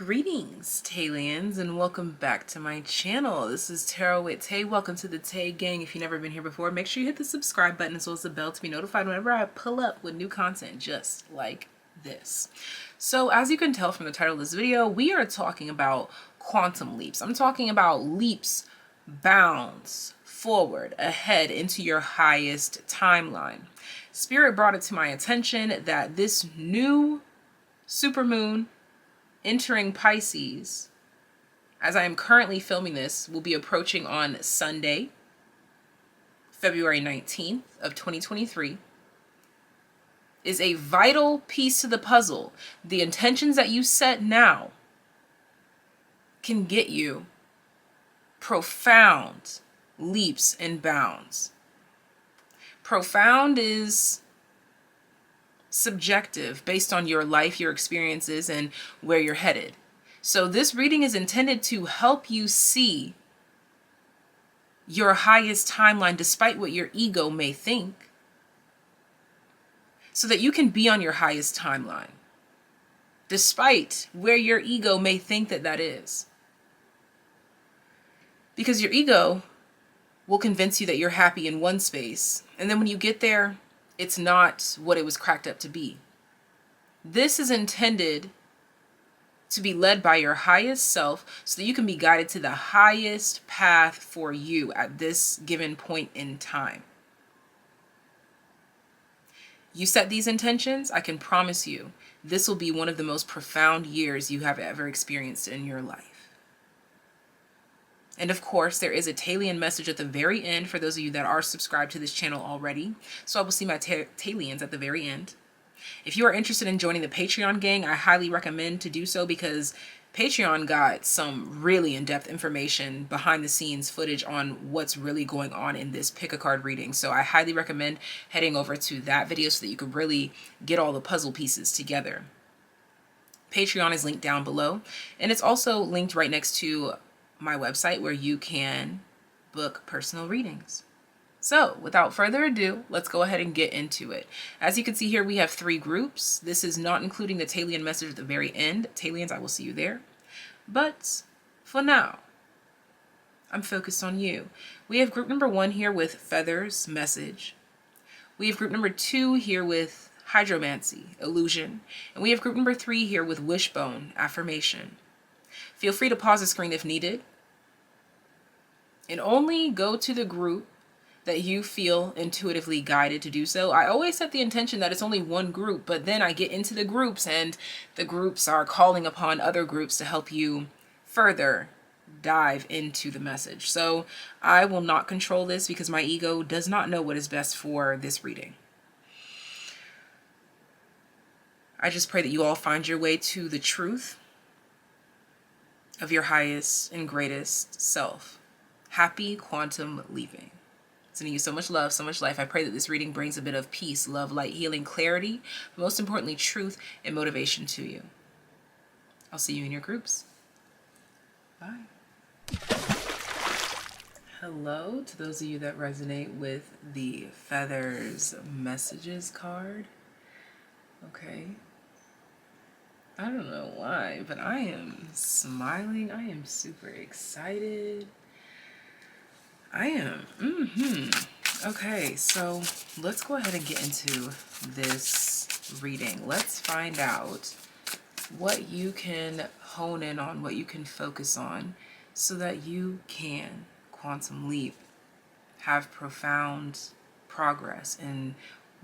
Greetings, TAYliens, and welcome back to my channel. This is Tarot with Tay. Welcome to the Tay gang. If you've never been here before, make sure you hit the subscribe button as well as the bell to be notified whenever I pull up with new content just like this. So as you can tell from the title of this video, we are talking about quantum leaps. I'm talking about leaps, bounds forward, ahead into your highest timeline. Spirit brought it to my attention that this new supermoon entering Pisces, as I am currently filming this, will be approaching on Sunday, February 19th of 2023, is a vital piece to the puzzle. The intentions that you set now can get you profound leaps and bounds. Profound is subjective based on your life, your experiences, and where you're headed. So this reading is intended to help you see your highest timeline despite what your ego may think, so that you can be on your highest timeline despite where your ego may think that is. Because your ego will convince you that you're happy in one space, and then when you get there, it's not what it was cracked up to be. This is intended to be led by your highest self so that you can be guided to the highest path for you at this given point in time. You set these intentions, I can promise you, this will be one of the most profound years you have ever experienced in your life. And of course, there is a TAYlien message at the very end for those of you that are subscribed to this channel already. So I will see my TAYliens at the very end. If you are interested in joining the Patreon gang, I highly recommend to do so because Patreon got some really in-depth information, behind the scenes footage on what's really going on in this pick a card reading. So I highly recommend heading over to that video so that you can really get all the puzzle pieces together. Patreon is linked down below, and it's also linked right next to my website where you can book personal readings. So without further ado, let's go ahead and get into it. As you can see here, we have 3 groups. This is not including the TAYlien message at the very end. TAYliens, I will see you there. But for now, I'm focused on you. We have group number 1 here with Feathers, Message. We have group number 2 here with Hydromancy, Illusion. And we have group number 3 here with Wishbone, Affirmation. Feel free to pause the screen if needed. And only go to the group that you feel intuitively guided to do so. I always set the intention that it's only one group, but then I get into the groups and the groups are calling upon other groups to help you further dive into the message. So I will not control this because my ego does not know what is best for this reading. I just pray that you all find your way to the truth of your highest and greatest self. Happy quantum leaping. Sending you so much love, so much life. I pray that this reading brings a bit of peace, love, light, healing, clarity, but most importantly, truth and motivation to you. I'll see you in your groups. Bye. Hello to those of you that resonate with the Feathers Messages card. Okay. I don't know why, but I am smiling. I am super excited. I am. Okay, so let's go ahead and get into this reading. Let's find out what you can hone in on, what you can focus on, so that you can quantum leap, have profound progress in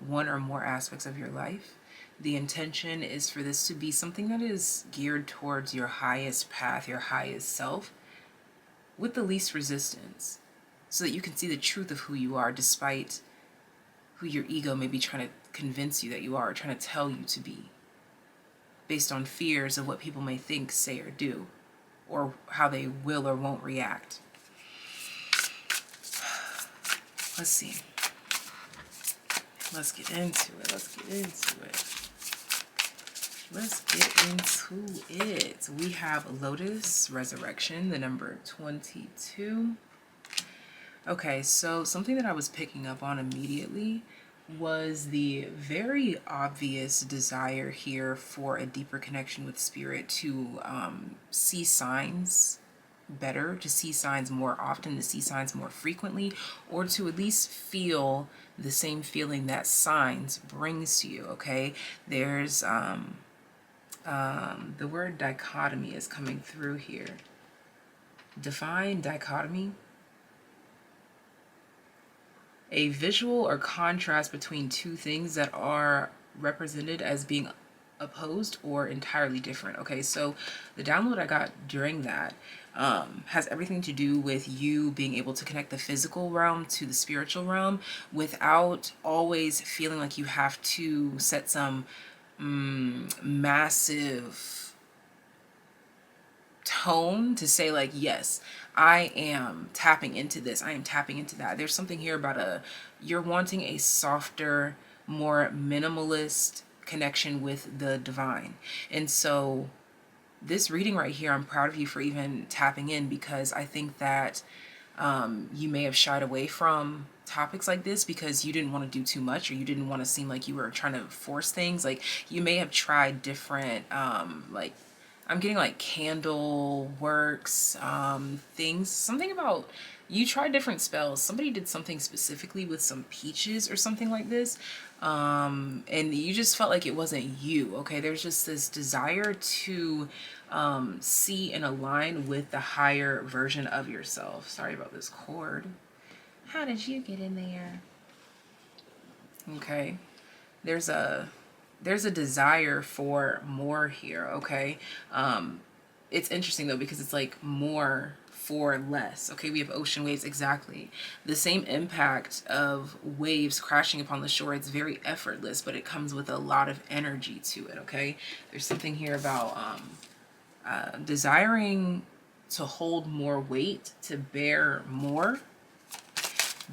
one or more aspects of your life. The intention is for this to be something that is geared towards your highest path, your highest self, with the least resistance, so that you can see the truth of who you are despite who your ego may be trying to convince you that you are, trying to tell you to be, based on fears of what people may think, say, or do, or how they will or won't react. Let's see. Let's get into it. Let's get into it. Let's get into it. We have Lotus, Resurrection, the number 22. Okay, so something that I was picking up on immediately was the very obvious desire here for a deeper connection with spirit, to see signs better, to see signs more often, to see signs more frequently, or to at least feel the same feeling that signs brings to you. Okay, there's the word dichotomy is coming through here. Define dichotomy: a visual or contrast between two things that are represented as being opposed or entirely different. Okay, so the download I got during that has everything to do with you being able to connect the physical realm to the spiritual realm without always feeling like you have to set some massive tone to say like, yes, I am tapping into this, I am tapping into that. There's something here about you're wanting a softer, more minimalist connection with the divine. And so this reading right here, I'm proud of you for even tapping in, because I think that you may have shied away from topics like this because you didn't want to do too much, or you didn't want to seem like you were trying to force things. Like, you may have tried different like, I'm getting like candle works, things, something about, you tried different spells. Somebody did something specifically with some peaches or something like this. And you just felt like it wasn't you. Okay, there's just this desire to see and align with the higher version of yourself. Sorry about this cord. How did you get in there? Okay, there's a desire for more here. Okay, it's interesting though, because it's like more for less. Okay, we have ocean waves, exactly the same impact of waves crashing upon the shore. It's very effortless, but it comes with a lot of energy to it. Okay, there's something here about desiring to hold more weight, to bear more,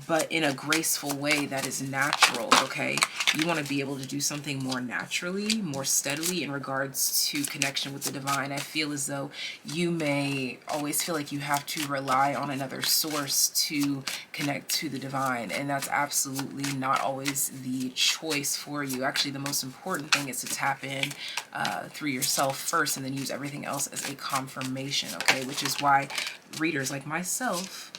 but in a graceful way that is natural. Okay, you want to be able to do something more naturally, more steadily in regards to connection with the divine. I feel as though you may always feel like you have to rely on another source to connect to the divine, and that's absolutely not always the choice for you. Actually, the most important thing is to tap in through yourself first, and then use everything else as a confirmation. Okay, which is why readers like myself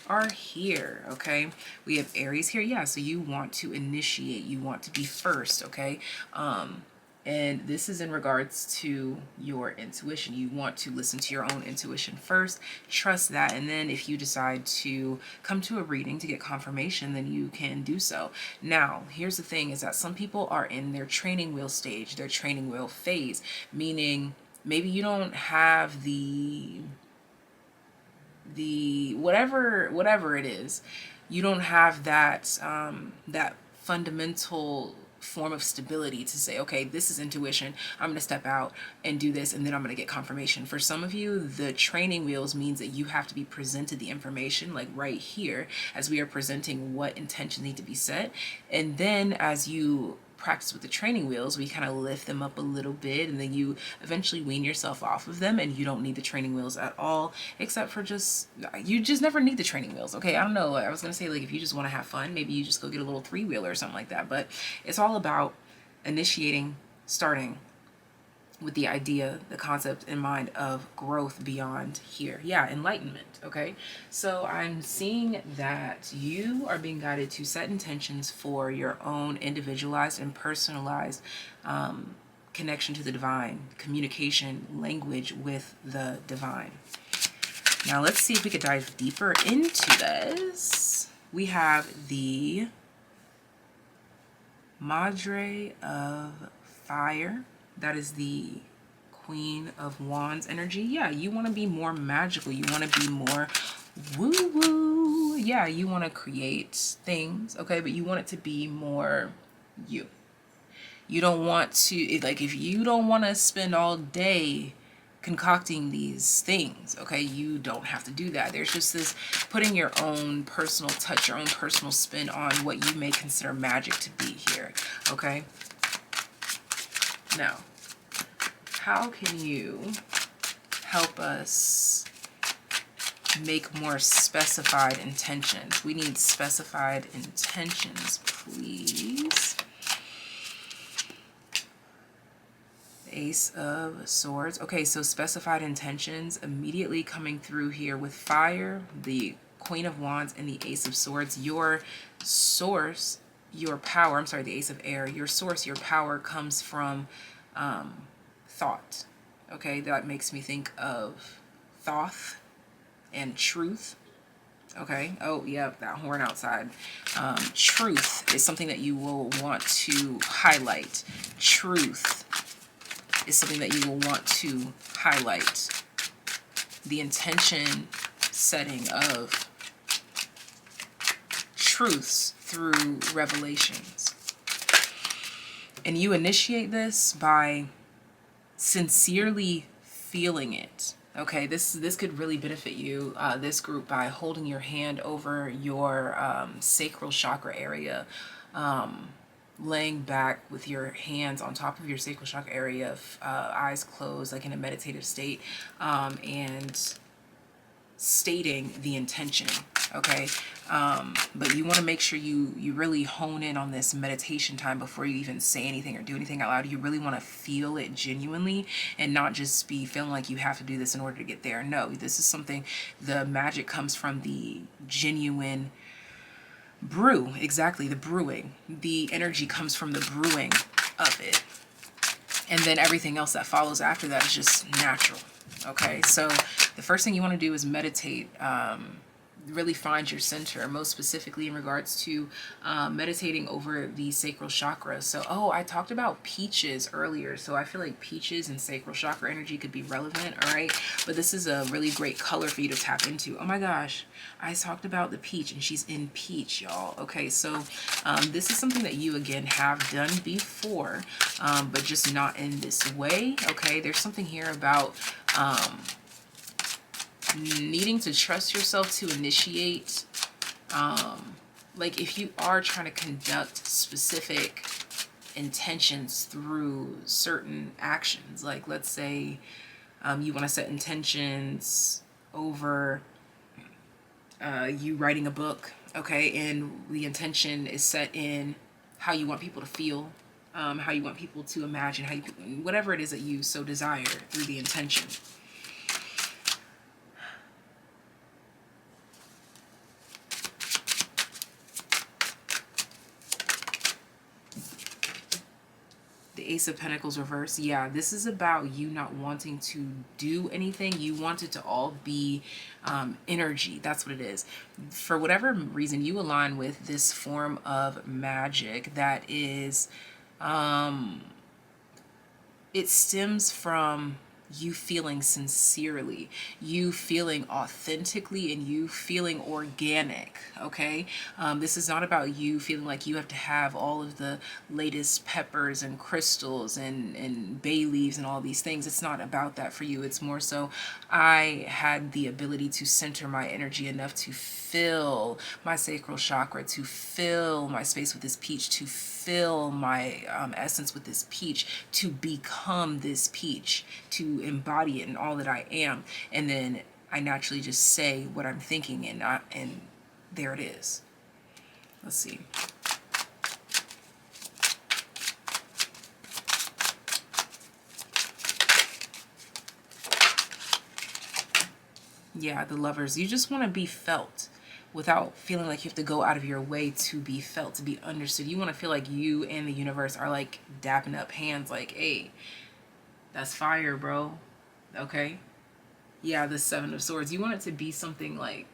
are here. Okay, we have Aries here. Yeah, so you want to initiate, you want to be first. Okay, and this is in regards to your intuition. You want to listen to your own intuition first, trust that, and then if you decide to come to a reading to get confirmation, then you can do so. Now, here's the thing, is that some people are in their training wheel stage, their training wheel phase, meaning maybe you don't have the whatever it is, you don't have that that fundamental form of stability to say, okay, this is intuition, I'm going to step out and do this, and then I'm going to get confirmation. For some of you, the training wheels means that you have to be presented the information, like right here, as we are presenting what intentions need to be set. And then as you practice with the training wheels, we kind of lift them up a little bit, and then you eventually wean yourself off of them, and you don't need the training wheels at all, except for you just never need the training wheels. Okay, I don't know, I was gonna say, like, if you just want to have fun, maybe you just go get a little 3-wheeler or something like that, but it's all about initiating, starting with the idea, the concept in mind of growth beyond here. Yeah, enlightenment. Okay, so I'm seeing that you are being guided to set intentions for your own individualized and personalized connection to the divine, communication, language with the divine. Now let's see if we could dive deeper into this. We have the Madre of Fire. That is the Queen of Wands energy. Yeah, you want to be more magical. You want to be more woo-woo. Yeah, you want to create things, okay? But you want it to be more you. You don't want to, like, if you don't want to spend all day concocting these things, okay, you don't have to do that. There's just this putting your own personal touch, your own personal spin on what you may consider magic to be here, okay? Now, how can you help us make more specified intentions. We need specified intentions, please. Ace of Swords. Okay, so specified intentions immediately coming through here with fire, the Queen of Wands, and the Ace of Swords. Your source, your power, I'm sorry, the Ace of Air, your source, your power comes from thought. Okay, that makes me think of Thoth and truth. Okay, oh yeah, that horn outside. Truth is something that you will want to highlight. Truth is something that you will want to highlight. The intention setting of truths through revelations. And you initiate this by sincerely feeling it. Okay, this could really benefit you, this group, by holding your hand over your sacral chakra area, laying back with your hands on top of your sacral chakra area, eyes closed, like in a meditative state, and stating the intention. Okay, but you want to make sure you really hone in on this meditation time before you even say anything or do anything out loud. You really want to feel it genuinely and not just be feeling like you have to do this in order to get there. No, this is something, the magic comes from the genuine brew. Exactly, the brewing. The energy comes from the brewing of it. And then everything else that follows after that is just natural. Okay, so the first thing you want to do is meditate. Really find your center, most specifically in regards to meditating over the sacral chakra. So, oh, I talked about peaches earlier, so I feel like peaches and sacral chakra energy could be relevant, all right? But this is a really great color for you to tap into. Oh my gosh, I talked about the peach, and she's in peach, y'all. Okay, so this is something that you, again, have done before, but just not in this way, okay? There's something here about needing to trust yourself to initiate, like if you are trying to conduct specific intentions through certain actions, like let's say you want to set intentions over you writing a book, okay, and the intention is set in how you want people to feel, how you want people to imagine, how you, whatever it is that you so desire through the intention. Ace of Pentacles reverse. Yeah, this is about you not wanting to do anything. You want it to all be energy. That's what it is. For whatever reason, you align with this form of magic that is, it stems from you feeling sincerely, you feeling authentically, and you feeling organic, okay? This is not about you feeling like you have to have all of the latest peppers and crystals and bay leaves and all these things. It's not about that for you. It's more so, I had the ability to center my energy enough to fill my sacral chakra, to fill my space with this peach, to fill my essence with this peach, to become this peach, to embody it in all that I am. And then I naturally just say what I'm thinking, and there it is. Let's see. Yeah, the Lovers. You just want to be felt without feeling like you have to go out of your way to be felt, to be understood. You want to feel like you and the universe are like dapping up hands, like, hey, that's fire, bro. Okay? Yeah, the Seven of Swords. You want it to be something like,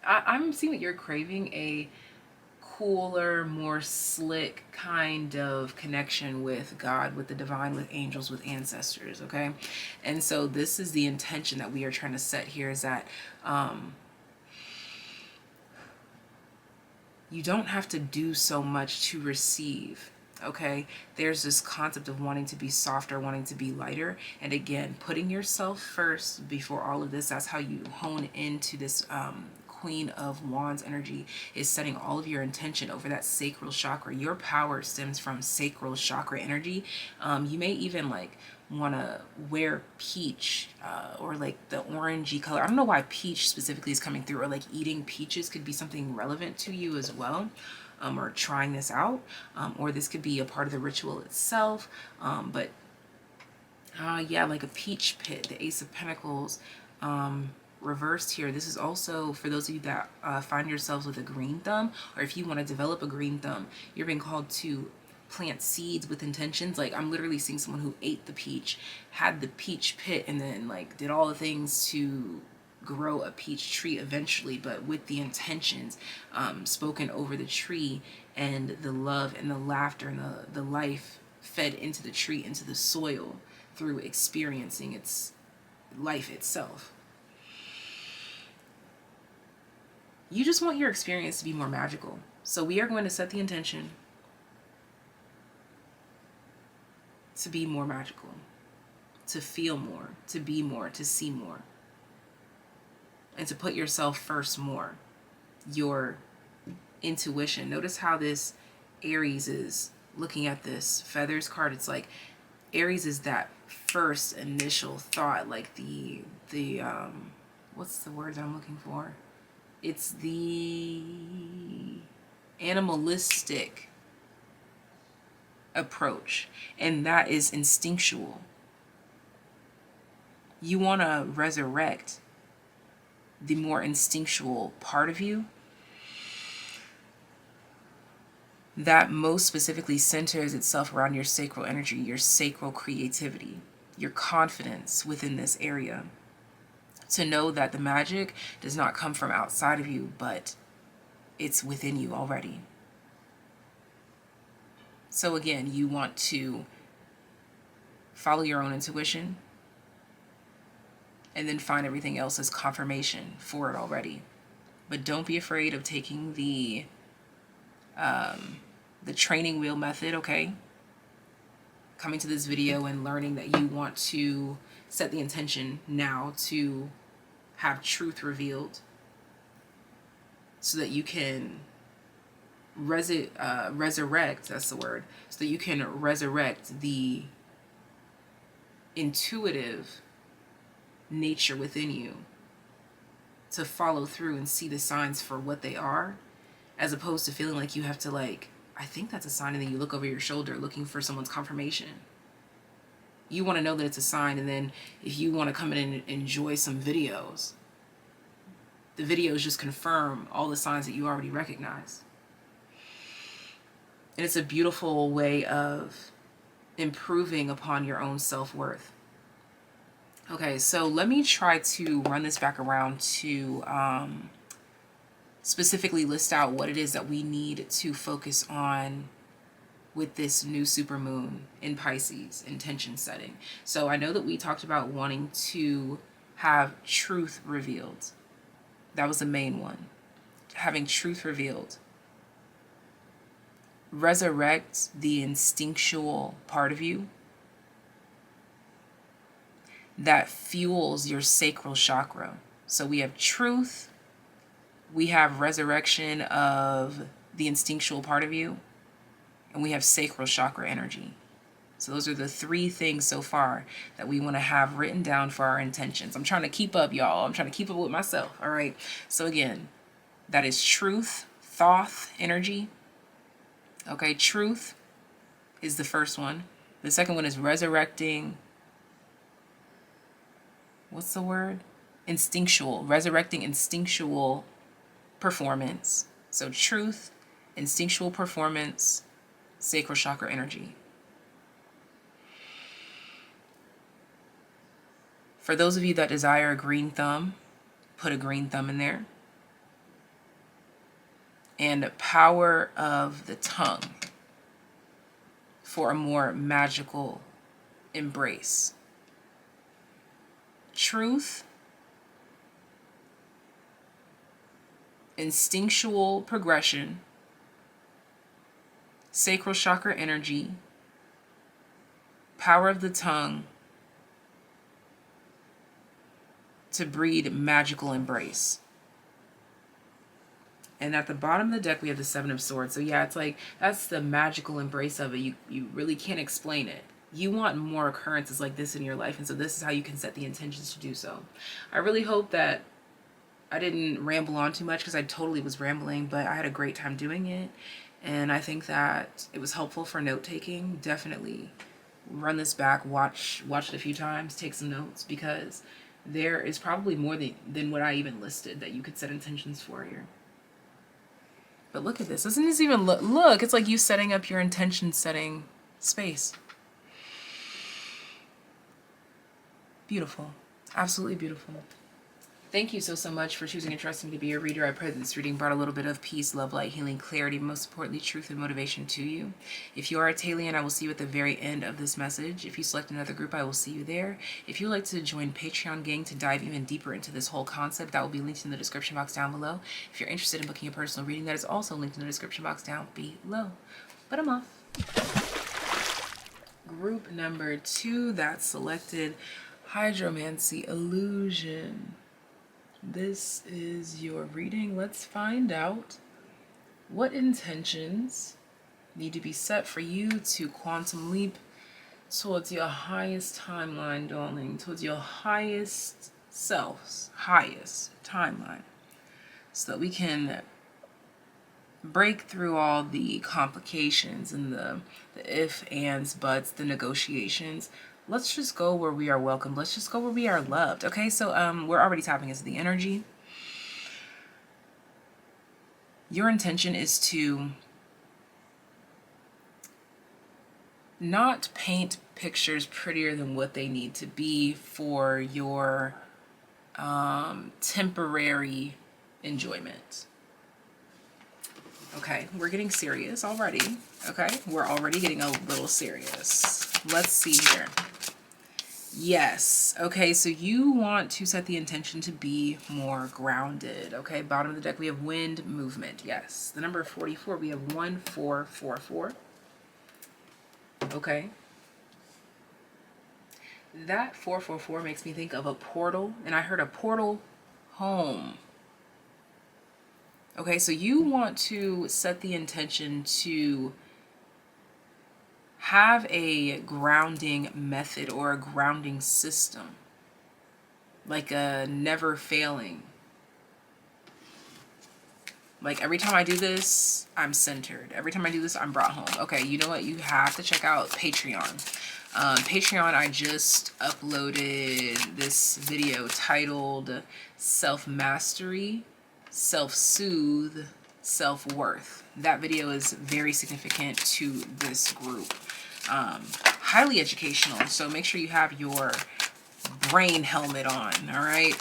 I'm seeing that you're craving a cooler, more slick kind of connection with God, with the divine, with angels, with ancestors, okay? And so this is the intention that we are trying to set here, is that you don't have to do so much to receive, okay? There's this concept of wanting to be softer, wanting to be lighter. And again, putting yourself first before all of this, that's how you hone into this Queen of Wands energy is setting all of your intention over that sacral chakra. Your power stems from sacral chakra energy. You may even like want to wear peach or like the orangey color. I don't know why peach specifically is coming through, or like eating peaches could be something relevant to you as well. Or trying this out, or this could be a part of the ritual itself. Yeah, like a peach pit, the Ace of Pentacles reversed here. This is also for those of you that find yourselves with a green thumb, or if you want to develop a green thumb, you're being called to plant seeds with intentions. Like I'm literally seeing someone who ate the peach, had the peach pit, and then like did all the things to grow a peach tree eventually, but with the intentions spoken over the tree, and the love and the laughter and the life fed into the tree, into the soil, through experiencing its life itself. You just want your experience to be more magical. So we are going to set the intention to be more magical, to feel more, to be more, to see more, and to put yourself first more. Your intuition. Notice how this Aries is looking at this feathers card. It's like Aries is that first initial thought, like the what's the word that I'm looking for? It's the animalistic approach, and that is instinctual. You want to resurrect the more instinctual part of you that most specifically centers itself around your sacral energy, your sacral creativity, your confidence within this area. To know that the magic does not come from outside of you, but it's within you already. So again, you want to follow your own intuition and then find everything else as confirmation for it already. But don't be afraid of taking the training wheel method, okay? Coming to this video and learning that you want to set the intention now to have truth revealed so that you can resurrect, that's the word, so that you can resurrect the intuitive nature within you to follow through and see the signs for what they are, as opposed to feeling like you have to like, I think that's a sign, and then you look over your shoulder looking for someone's confirmation. You want to know that it's a sign, and then if you want to come in and enjoy some videos, the videos just confirm all the signs that you already recognize. And it's a beautiful way of improving upon your own self-worth. Okay, so let me try to run this back around to specifically list out what it is that we need to focus on with this new supermoon in Pisces, intention setting. So I know that we talked about wanting to have truth revealed. That was the main one. Having truth revealed. Resurrect the instinctual part of you that fuels your sacral chakra. So we have truth, we have resurrection of the instinctual part of you, and we have sacral chakra energy. So those are the three things so far that we want to have written down for our intentions. I'm trying to keep up, y'all. I'm trying to keep up with myself. All right. So again, that is truth, Thoth energy. Okay. Truth is the first one. The second one is resurrecting. What's the word? Instinctual. Resurrecting instinctual performance. So truth, instinctual performance, sacral chakra energy. For those of you that desire a green thumb, put a green thumb in there. And power of the tongue for a more magical embrace. Truth, instinctual progression, sacral chakra energy, power of the tongue to breed magical embrace. And at the bottom of the deck, we have the Seven of Swords. So yeah, it's like, that's the magical embrace of it. You really can't explain it. You want more occurrences like this in your life. And so this is how you can set the intentions to do so. I really hope that I didn't ramble on too much, because I totally was rambling, but I had a great time doing it. And I think that it was helpful for note-taking. Definitely run this back, watch it a few times, take some notes, because there is probably more than what I even listed that you could set intentions for here. But look at this. Doesn't this even look, it's like you setting up your intention setting space. Beautiful. Absolutely beautiful. Thank you so much for choosing and trusting me to be your reader. I pray that this reading brought a little bit of peace, love, light, healing, clarity, most importantly, truth and motivation to you. If you are a TAYlien, I will see you at the very end of this message. If you select another group, I will see you there. If you would like to join Patreon gang to dive even deeper into this whole concept, that will be linked in the description box down below. If you're interested in booking a personal reading, that is also linked in the description box down below. But I'm off. Group number 2 that's selected, Hydromancy Illusion. This is your reading. Let's find out what intentions need to be set for you to quantum leap towards your highest timeline, darling, towards your highest self's highest timeline, so that we can break through all the complications and the if, ands, buts, the negotiations. Let's just go where we are welcome. Let's just go where we are loved. Okay, so we're already tapping into the energy. Your intention is to not paint pictures prettier than what they need to be for your temporary enjoyment. Okay, we're getting serious already. Okay, we're already getting a little serious. Let's see here. Yes. Okay, so you want to set the intention to be more grounded. Okay, bottom of the deck, we have wind movement. Yes. The number 44, we have 1444. Okay. That 444 makes me think of a portal, and I heard a portal home. Okay, so you want to set the intention to have a grounding method or a grounding system, like a never failing. Like every time I do this, I'm centered. Every time I do this, I'm brought home. Okay, you know what? You have to check out Patreon. Patreon, I just uploaded this video titled Self-Mastery, Self-Soothe, Self-Worth. That video is very significant to this group. Highly educational, so make sure you have your brain helmet on, all right?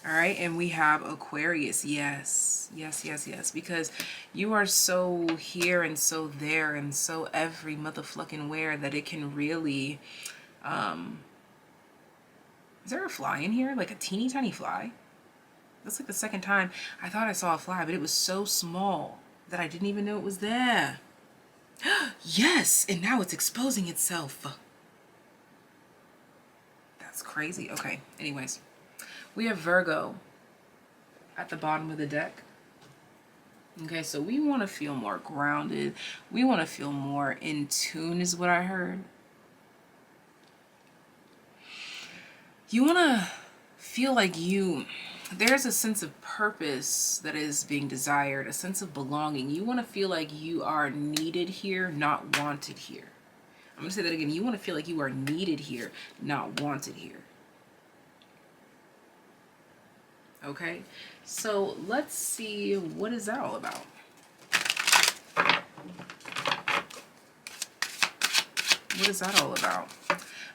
All right, and we have Aquarius. Yes, yes, yes, yes, because you are so here and so there and so every motherfucking where that it can really, is there a fly in here? Like a teeny tiny fly? That's like the second time I thought I saw a fly, but it was so small that I didn't even know it was there. Yes, and now it's exposing itself. That's crazy. Okay, anyways. We have Virgo at the bottom of the deck. Okay, so we want to feel more grounded. We want to feel more in tune is what I heard. You want to feel like there's a sense of purpose that is being desired, a sense of belonging. You want to feel like you are needed here, not wanted here. I'm going to say that again. You want to feel like you are needed here, not wanted here. Okay, so let's see, what is that all about? What is that all about?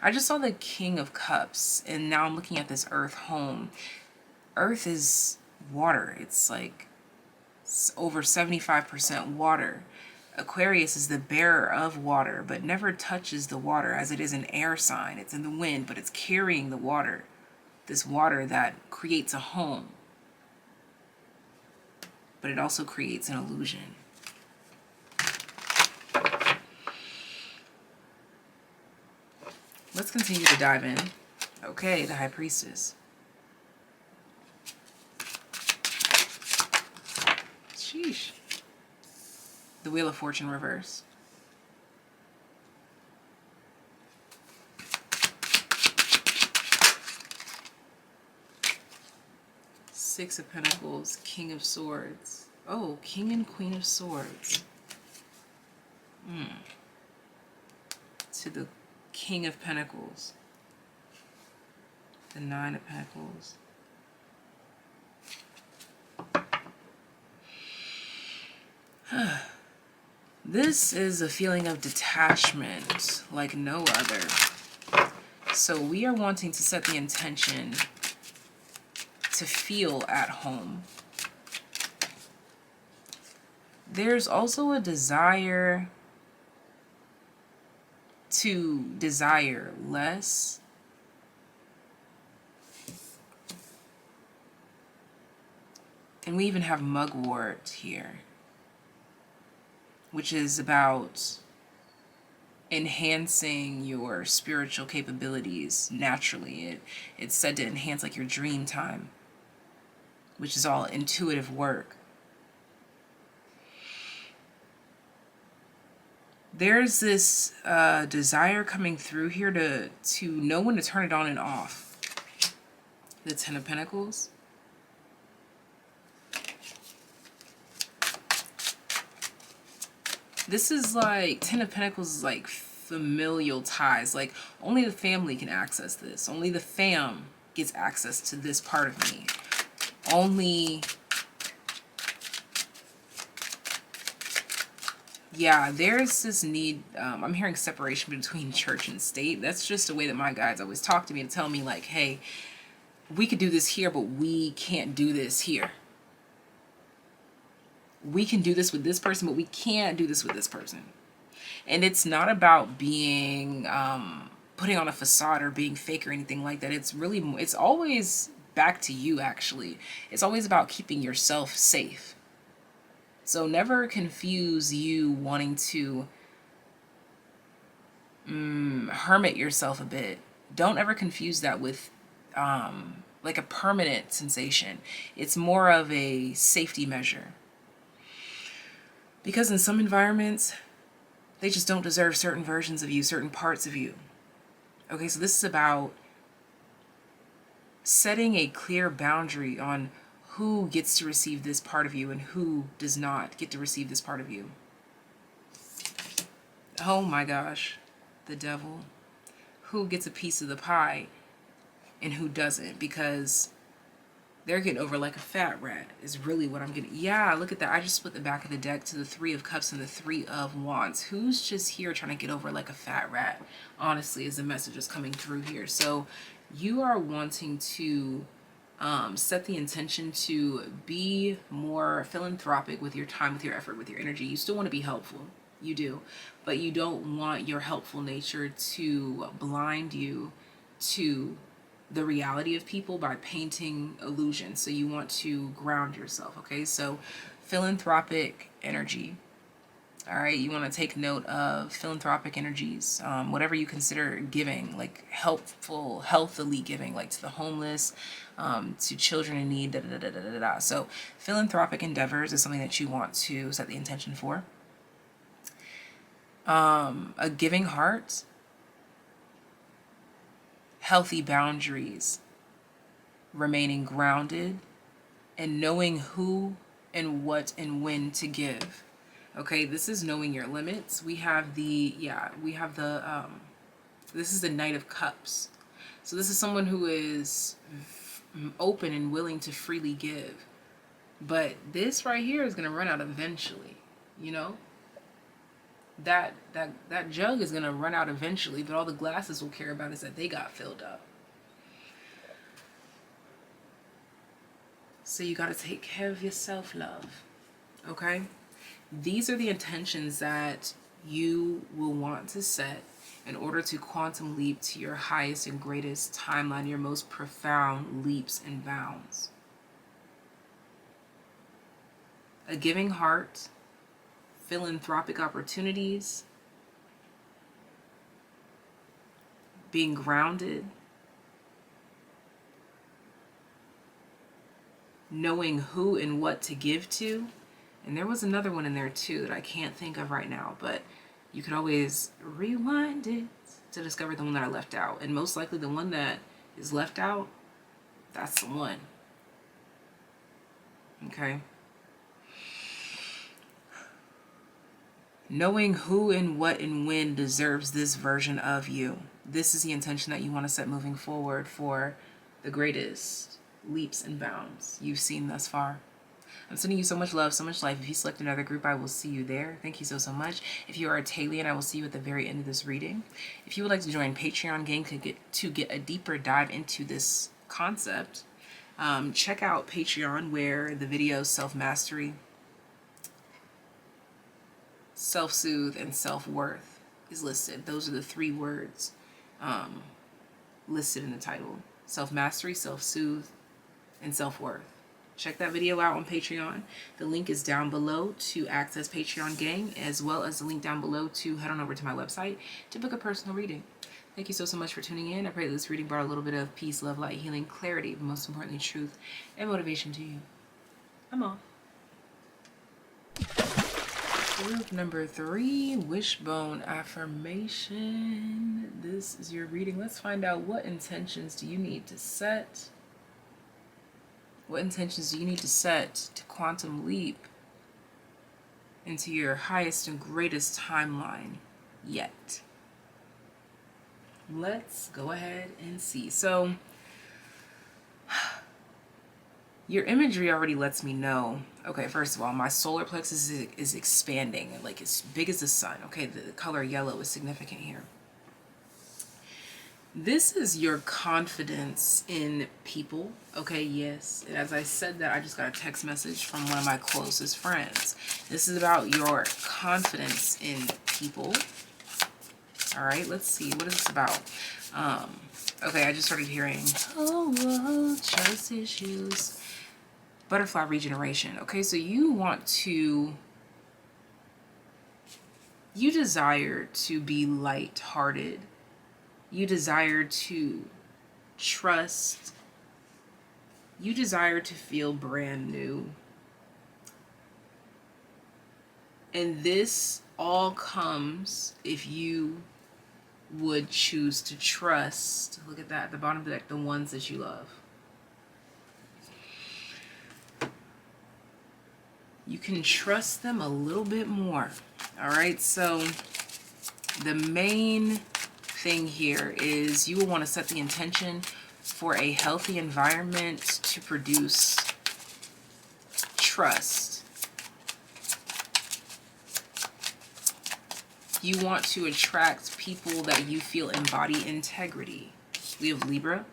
I just saw the King of Cups, and now I'm looking at this Earth home. Earth is water. It's like over 75% water. Aquarius is the bearer of water, but never touches the water, as it is an air sign. It's in the wind, but it's carrying the water. This water that creates a home, but it also creates an illusion. Let's continue to dive in. Okay, the High Priestess. Sheesh. The Wheel of Fortune reverse. Six of Pentacles, King of Swords. Oh, King and Queen of Swords. To the King of Pentacles. The Nine of Pentacles. This is a feeling of detachment like no other. So we are wanting to set the intention to feel at home. There's also a desire to desire less. And we even have Mugwort here, which is about enhancing your spiritual capabilities naturally. It's said to enhance like your dream time, which is all intuitive work. There's this desire coming through here to know when to turn it on and off. The Ten of Pentacles. This is like, Ten of Pentacles is like familial ties. Like only the family can access this. Only the fam gets access to this part of me. Only... Yeah, there's this need, I'm hearing separation between church and state. That's just the way that my guides always talk to me, to tell me like, hey, we could do this here, but we can't do this here. We can do this with this person, but we can't do this with this person. And it's not about being, putting on a facade or being fake or anything like that. It's really, it's always back to you, actually. It's always about keeping yourself safe. So never confuse you wanting to hermit yourself a bit. Don't ever confuse that with like a permanent sensation. It's more of a safety measure. Because in some environments, they just don't deserve certain versions of you, certain parts of you. Okay, so this is about setting a clear boundary on who gets to receive this part of you and who does not get to receive this part of you. Oh my gosh, the devil. Who gets a piece of the pie and who doesn't, because they're getting over like a fat rat is really what I'm getting. Yeah, look at that. I just split the back of the deck to the Three of Cups and the Three of Wands. Who's just here trying to get over like a fat rat, honestly, is the message that's coming through here. So you are wanting to set the intention to be more philanthropic with your time, with your effort, with your energy. You still want to be helpful. You do. But you don't want your helpful nature to blind you to the reality of people by painting illusions. So you want to ground yourself, okay? So philanthropic energy. All right, you want to take note of philanthropic energies, whatever you consider giving, like helpful, healthily giving, like to the homeless, to children in need, da, da, da, da, da, da. So philanthropic endeavors is something that you want to set the intention for. A giving heart, healthy boundaries, remaining grounded, and knowing who and what and when to give. Okay, this is knowing your limits. We have the, this is the Knight of Cups. So this is someone who is open and willing to freely give. But this right here is going to run out eventually, you know? That jug is going to run out eventually, but all the glasses will care about is that they got filled up. So you got to take care of yourself, love. Okay? These are the intentions that you will want to set in order to quantum leap to your highest and greatest timeline, your most profound leaps and bounds. A giving heart, philanthropic opportunities, being grounded, knowing who and what to give to, And there was another one in there too that I can't think of right now, but you can always rewind it to discover the one that I left out. And most likely the one that is left out, that's the one. Okay. Knowing who and what and when deserves this version of you. This is the intention that you want to set moving forward for the greatest leaps and bounds you've seen thus far. I'm sending you so much love, so much life. If you select another group, I will see you there. Thank you so, so much. If you are a TAYlien, I will see you at the very end of this reading. If you would like to join Patreon Gang to get a deeper dive into this concept, check out Patreon, where the videos Self-Mastery, Self-Soothe, and Self-Worth is listed. Those are the 3 words listed in the title. Self-Mastery, Self-Soothe, and Self-Worth. Check that video out on Patreon. The link is down below to access Patreon Gang, as well as the link down below to head on over to my website to book a personal reading. Thank you so, so much for tuning in. I pray that this reading brought a little bit of peace, love, light, healing, clarity, but most importantly, truth and motivation to you. I'm off. Group number 3, Wishbone Affirmation. This is your reading. Let's find out, what intentions do you need to set? What intentions do you need to set to quantum leap into your highest and greatest timeline yet? Let's go ahead and see. So your imagery already lets me know, okay, first of all, my solar plexus is expanding, like as big as the sun. Okay, the color yellow is significant here. This is your confidence in people. Okay, yes. And as I said that, I just got a text message from one of my closest friends. This is about your confidence in people. All right, let's see. What is this about? Okay, I just started hearing, oh, trust issues. Butterfly regeneration. Okay, so you desire to be light-hearted. You desire to trust. You desire to feel brand new. And this all comes if you would choose to trust. Look at that, at the bottom of the deck, the ones that you love. You can trust them a little bit more. All right, so the main thing here is you will want to set the intention for a healthy environment to produce trust. You want to attract people that you feel embody integrity. We have Libra.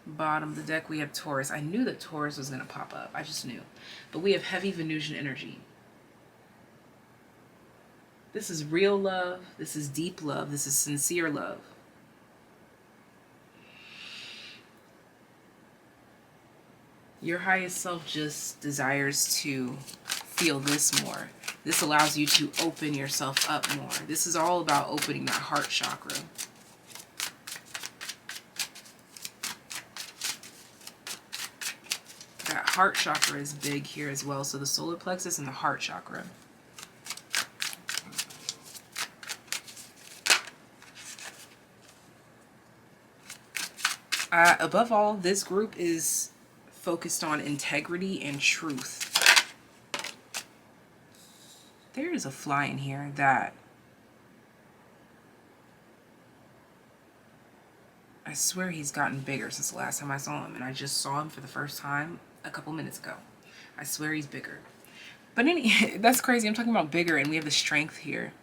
Bottom of the deck, we have Taurus. I knew that Taurus was going to pop up. I just knew. But we have heavy Venusian energy. This is real love. This is deep love. This is sincere love. Your highest self just desires to feel this more. This allows you to open yourself up more. This is all about opening that heart chakra. That heart chakra is big here as well. So the solar plexus and the heart chakra. Above all, this group is focused on integrity and truth. There is a fly in here that I swear he's gotten bigger since the last time I saw him, and I just saw him for the first time a couple minutes ago. I swear he's bigger. But that's crazy. I'm talking about bigger, and we have the strength here.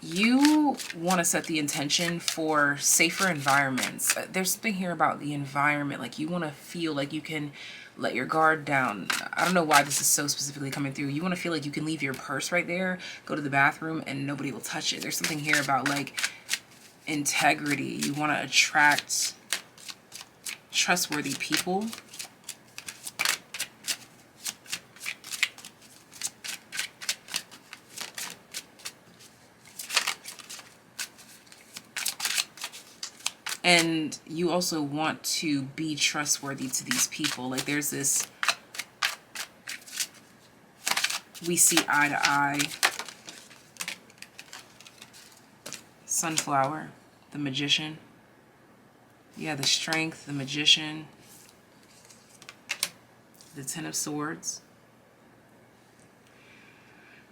You want to set the intention for safer environments. There's something here about the environment. Like, you want to feel like you can let your guard down. I don't know why this is so specifically coming through. You want to feel like you can leave your purse right there, go to the bathroom, and nobody will touch it. There's something here about, like, integrity. You want to attract trustworthy people. And you also want to be trustworthy to these people. Like there's this, we see eye to eye. Sunflower, the Magician. Yeah, the Strength, the Magician. The Ten of Swords.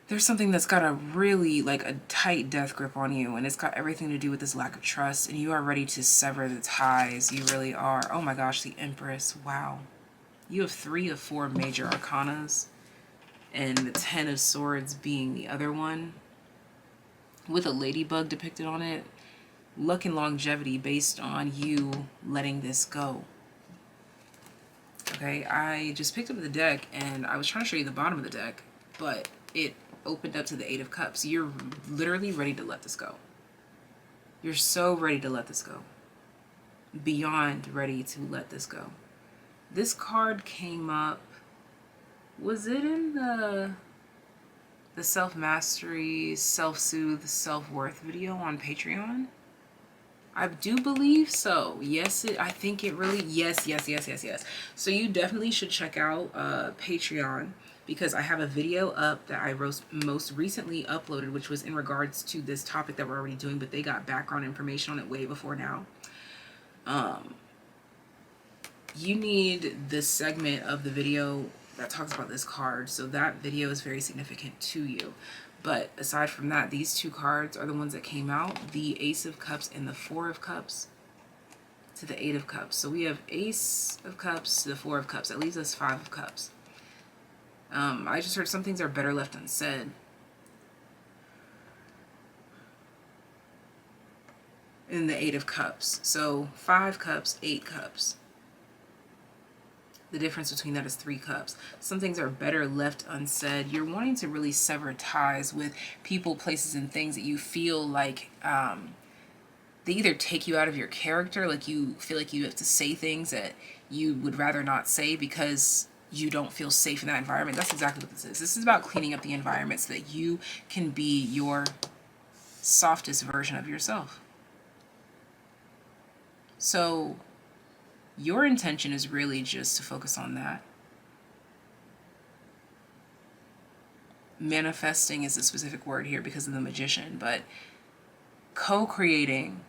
There's something that's got a really, like, a tight death grip on you, and it's got everything to do with this lack of trust, and you are ready to sever the ties. You really are. Oh my gosh, the Empress. Wow. You have 3 of 4 major arcanas, and the Ten of Swords being the other one, with a ladybug depicted on it. Luck and longevity based on you letting this go. Okay, I just picked up the deck, and I was trying to show you the bottom of the deck, but it opened up to the 8 of Cups. You're literally ready to let this go. You're so ready to let this go. Beyond ready to let this go. This card came up, was it in the self-mastery, self-soothe, self-worth video on Patreon? I do believe so. Yes, I think it really, yes. So you definitely should check out Patreon, because I have a video up that I most recently uploaded, which was in regards to this topic that we're already doing, but they got background information on it way before now. You need this segment of the video that talks about this card, so that video is very significant to you. But aside from that, these 2 cards are the ones that came out, the Ace of Cups and the 4 of Cups to the 8 of Cups. So we have Ace of Cups to the 4 of Cups. That leaves us 5 of Cups. I just heard some things are better left unsaid. In the 8 of Cups. So 5 cups, 8 cups. The difference between that is 3 cups. Some things are better left unsaid. You're wanting to really sever ties with people, places, and things that you feel like they either take you out of your character, like you feel like you have to say things that you would rather not say because you don't feel safe in that environment. That's exactly what this is. This is about cleaning up the environment so that you can be your softest version of yourself. So your intention is really just to focus on that. Manifesting is a specific word here because of the Magician, but co-creating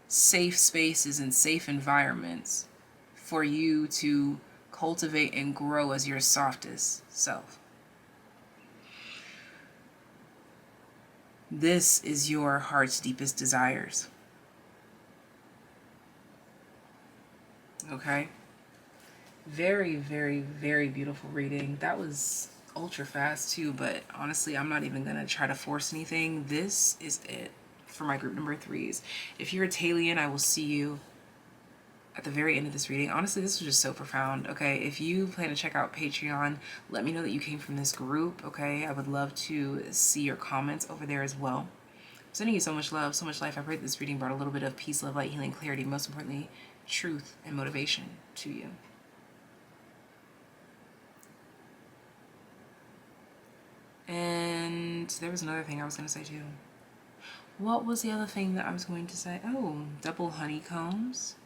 safe spaces and safe environments for you to cultivate and grow as your softest self. This is your heart's deepest desires. Okay? Very, very, very beautiful reading. That was ultra fast too, but honestly, I'm not even going to try to force anything. This is it for my group number 3s. If you're a TAYlien, I will see you at the very end of this reading. Honestly, this was just so profound. Okay, if you plan to check out Patreon, let me know that you came from this group. Okay, I would love to see your comments over there as well. I'm sending you so much love, so much life. I pray that this reading brought a little bit of peace, love, light, healing, clarity, most importantly, truth and motivation to you. And there was another thing I was going to say too. What was the other thing that I was going to say? Oh, double honeycombs.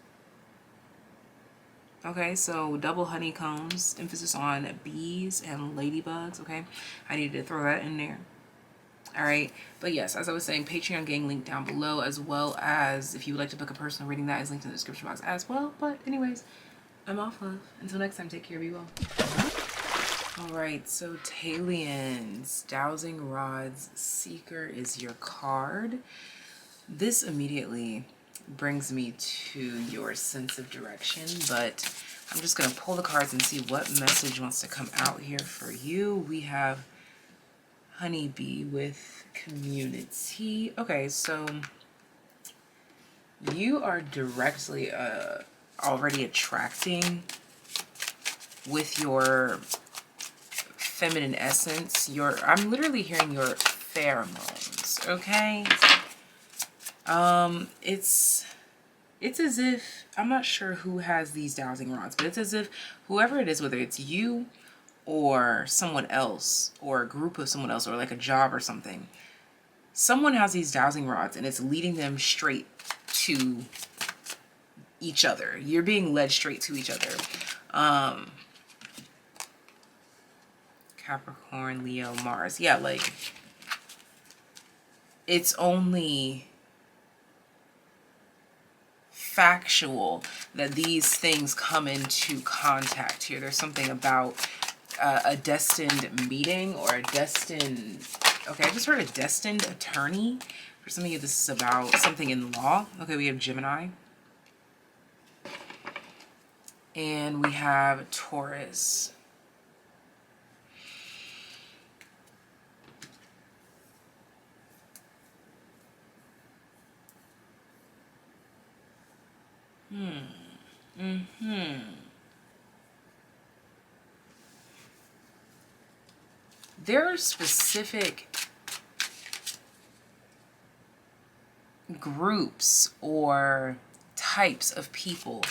Okay, so double honeycombs, emphasis on bees and ladybugs, okay? I needed to throw that in there. All right, but yes, as I was saying, Patreon gang link down below, as well as if you would like to book a personal reading, that is linked in the description box as well. But anyways, I'm off, love. Until next time, take care, be well. All right, so TAYliens, Dowsing Rods Seeker is your card. This immediately brings me to your sense of direction, but I'm just going to pull the cards and see what message wants to come out here for you. We have Honeybee with Community. Okay, so you are directly already attracting with your feminine essence. I'm literally hearing your pheromones, okay? It's as if, I'm not sure who has these dowsing rods, but it's as if whoever it is, whether it's you or someone else or a group of someone else or like a job or something, someone has these dowsing rods and it's leading them straight to each other. You're being led straight to each other. Capricorn, Leo, Mars. Yeah, like it's only factual that these things come into contact here. There's something about a destined meeting or a destined, okay, I just heard a destined attorney. For some of you, this is about something in law. Okay, we have Gemini. And we have Taurus. There are specific groups or types of people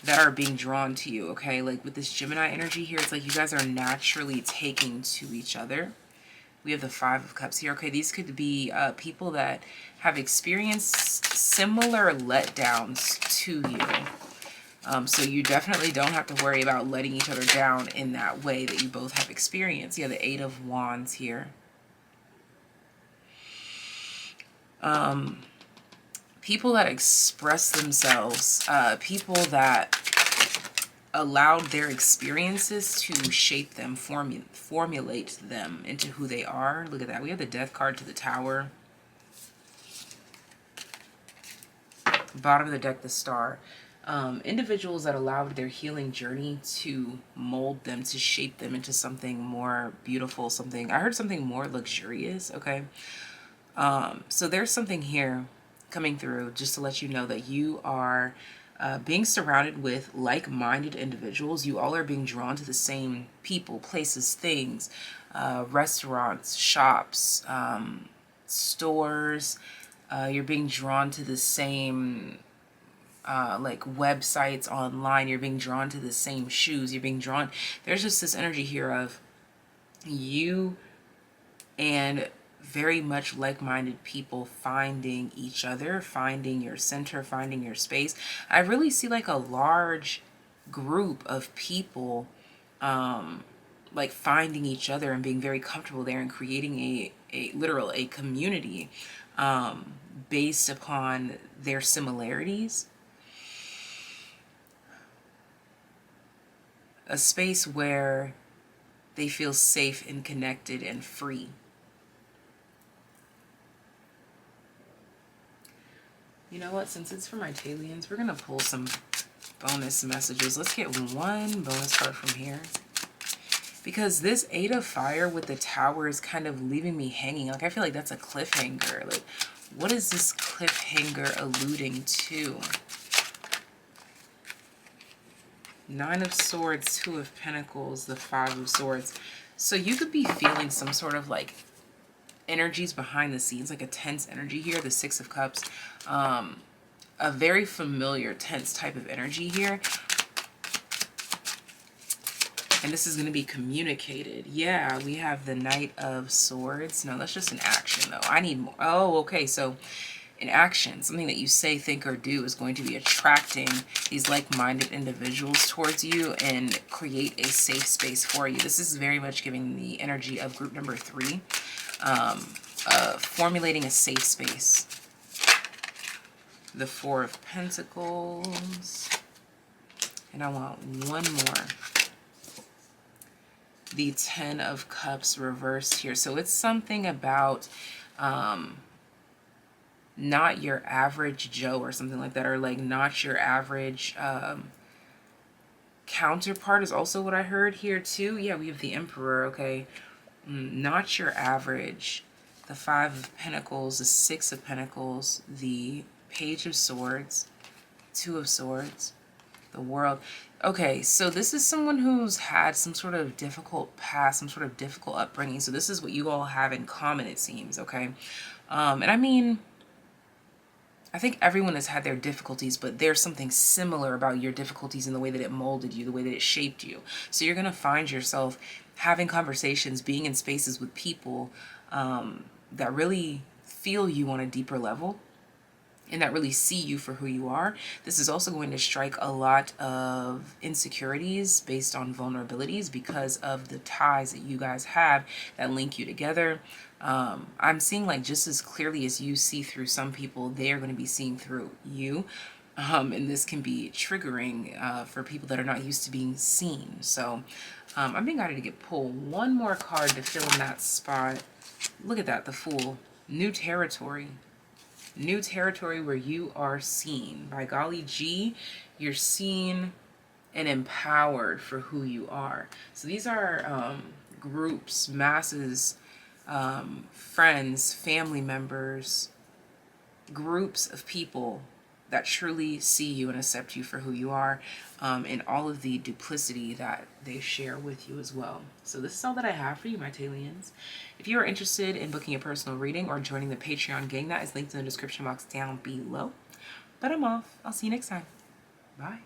that are being drawn to you, okay? Like with this Gemini energy here, it's like you guys are naturally taking to each other. We have the Five of Cups here. Okay, these could be people that have experienced similar letdowns to you. So you definitely don't have to worry about letting each other down in that way that you both have experienced. Yeah, the Eight of Wands here. People that express themselves, people that allowed their experiences to shape them, formulate them into who they are. Look at that. We have the Death card to the Tower. Bottom of the deck, the Star. Individuals that allowed their healing journey to mold them, to shape them into something more beautiful, something, I heard something more luxurious, okay? So there's something here coming through just to let you know that you are being surrounded with like-minded individuals. You all are being drawn to the same people, places, things, restaurants, shops, stores. You're being drawn to the same like websites online. You're being drawn to the same shoes. You're being drawn. There's just this energy here of you and very much like-minded people finding each other, finding your center, finding your space. I really see like a large group of people like finding each other and being very comfortable there and creating a community based upon their similarities. A space where they feel safe and connected and free. You know what? Since it's for my TAYliens, we're going to pull some bonus messages. Let's get one bonus card from here. Because this Eight of Fire with the Tower is kind of leaving me hanging. Like, I feel like that's a cliffhanger. Like, what is this cliffhanger alluding to? Nine of Swords, Two of Pentacles, the Five of Swords. So you could be feeling some sort of like energies behind the scenes, like a tense energy here, the Six of Cups. A very familiar tense type of energy here. And this is going to be communicated. Yeah, we have the Knight of Swords. No, that's just an action though. I need more. Oh, okay. So in action, something that you say, think, or do is going to be attracting these like-minded individuals towards you and create a safe space for you. This is very much giving the energy of group number 3. Formulating a safe space. The Four of Pentacles. And I want one more. The Ten of Cups reversed here. So it's something about not your average Joe or something like that, or like not your average counterpart is also what I heard here too. Yeah, we have the Emperor, okay. Not your average. The Five of Pentacles, the Six of Pentacles, the Page of Swords, Two of Swords, the World. Okay, so this is someone who's had some sort of difficult past, some sort of difficult upbringing. So this is what you all have in common, it seems, okay? And I mean, I think everyone has had their difficulties, but there's something similar about your difficulties in the way that it molded you, the way that it shaped you. So you're going to find yourself having conversations, being in spaces with people that really feel you on a deeper level and that really see you for who you are. This is also going to strike a lot of insecurities based on vulnerabilities because of the ties that you guys have that link you together. I'm seeing like just as clearly as you see through some people, they are going to be seeing through you. And this can be triggering for people that are not used to being seen. So I'm being guided to get pull one more card to fill in that spot. Look at that, the Fool. New territory. New territory where you are seen. By golly gee, you're seen and empowered for who you are. So these are groups, masses, friends, family members, groups of people that truly see you and accept you for who you are, and all of the duplicity that they share with you as well. So this is all that I have for you, my TAYliens. If you are interested in booking a personal reading or joining the Patreon gang, that is linked in the description box down below. But I'm off. I'll see you next time. Bye.